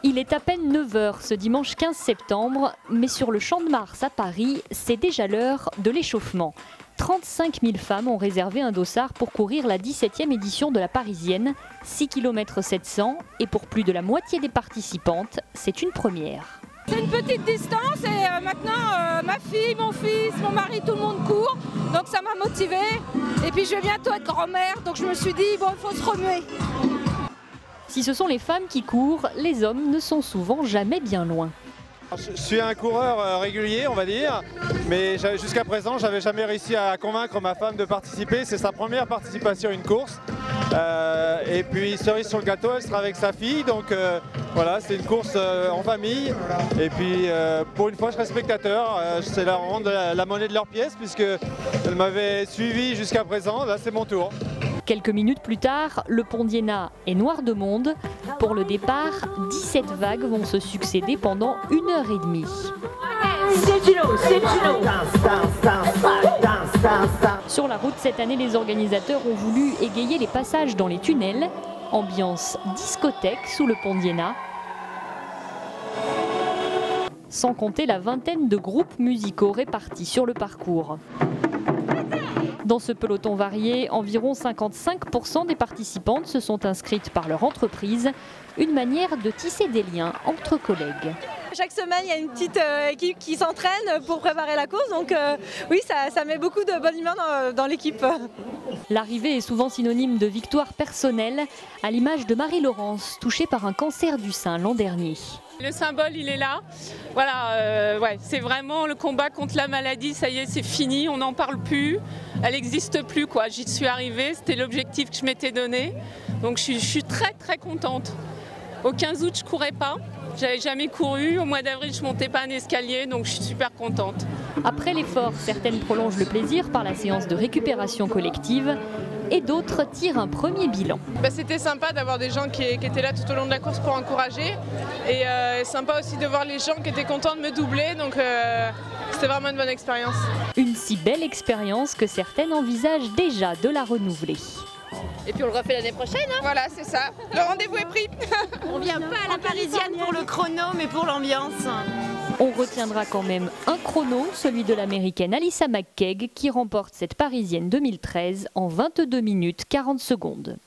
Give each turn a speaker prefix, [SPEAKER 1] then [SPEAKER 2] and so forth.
[SPEAKER 1] Il est à peine 9 h ce dimanche 15 septembre, mais sur le Champ de Mars à Paris, c'est déjà l'heure de l'échauffement. 35 000 femmes ont réservé un dossard pour courir la 17e édition de la Parisienne, 6 km 700, et pour plus de la moitié des participantes, c'est une première.
[SPEAKER 2] C'est une petite distance et maintenant ma fille, mon fils, mon mari, tout le monde court, donc ça m'a motivée. Et puis je vais bientôt être grand-mère, donc je me suis dit bon, il faut se remuer.
[SPEAKER 1] Si ce sont les femmes qui courent, les hommes ne sont souvent jamais bien loin.
[SPEAKER 3] Je suis un coureur régulier, on va dire, mais jusqu'à présent, j'avais jamais réussi à convaincre ma femme de participer. C'est sa première participation à une course. Et puis, cerise sur le gâteau, elle sera avec sa fille. Donc voilà, c'est une course en famille. Et puis, pour une fois, je serai spectateur. C'est leur rendre la monnaie de leur pièce, puisqu'elle m'avait suivi jusqu'à présent. Là, c'est mon tour.
[SPEAKER 1] Quelques minutes plus tard, le pont d'Iéna est noir de monde. Pour le départ, 17 vagues vont se succéder pendant 1h30. Sur la route cette année, les organisateurs ont voulu égayer les passages dans les tunnels. Ambiance discothèque sous le pont d'Iéna. Sans compter la vingtaine de groupes musicaux répartis sur le parcours. Dans ce peloton varié, environ 55% des participantes se sont inscrites par leur entreprise, une manière de tisser des liens entre collègues.
[SPEAKER 2] Chaque semaine, il y a une petite équipe qui s'entraîne pour préparer la course, donc oui, ça met beaucoup de bonne humeur dans l'équipe.
[SPEAKER 1] L'arrivée est souvent synonyme de victoire personnelle, à l'image de Marie-Laurence, touchée par un cancer du sein l'an dernier.
[SPEAKER 4] Le symbole, il est là. Voilà, ouais, c'est vraiment le combat contre la maladie. Ça y est, c'est fini, on n'en parle plus. Elle n'existe plus, quoi. J'y suis arrivée, c'était l'objectif que je m'étais donné. Donc je suis très très contente. Au 15 août, je courais pas. J'avais jamais couru. Au mois d'avril, je montais pas un escalier, donc je suis super contente.
[SPEAKER 1] Après l'effort, certaines prolongent le plaisir par la séance de récupération collective et d'autres tirent un premier bilan.
[SPEAKER 5] C'était sympa d'avoir des gens qui étaient là tout au long de la course pour encourager. Et sympa aussi de voir les gens qui étaient contents de me doubler. Donc c'était vraiment une bonne expérience.
[SPEAKER 1] Une si belle expérience que certaines envisagent déjà de la renouveler.
[SPEAKER 6] Et puis on le refait l'année prochaine, hein.
[SPEAKER 5] Voilà, c'est ça. Le rendez-vous est pris.
[SPEAKER 6] On vient pas à la Parisienne pour le chrono, mais pour l'ambiance.
[SPEAKER 1] On retiendra quand même un chrono, celui de l'américaine Alyssa McKeag, qui remporte cette Parisienne 2013 en 22 minutes 40 secondes.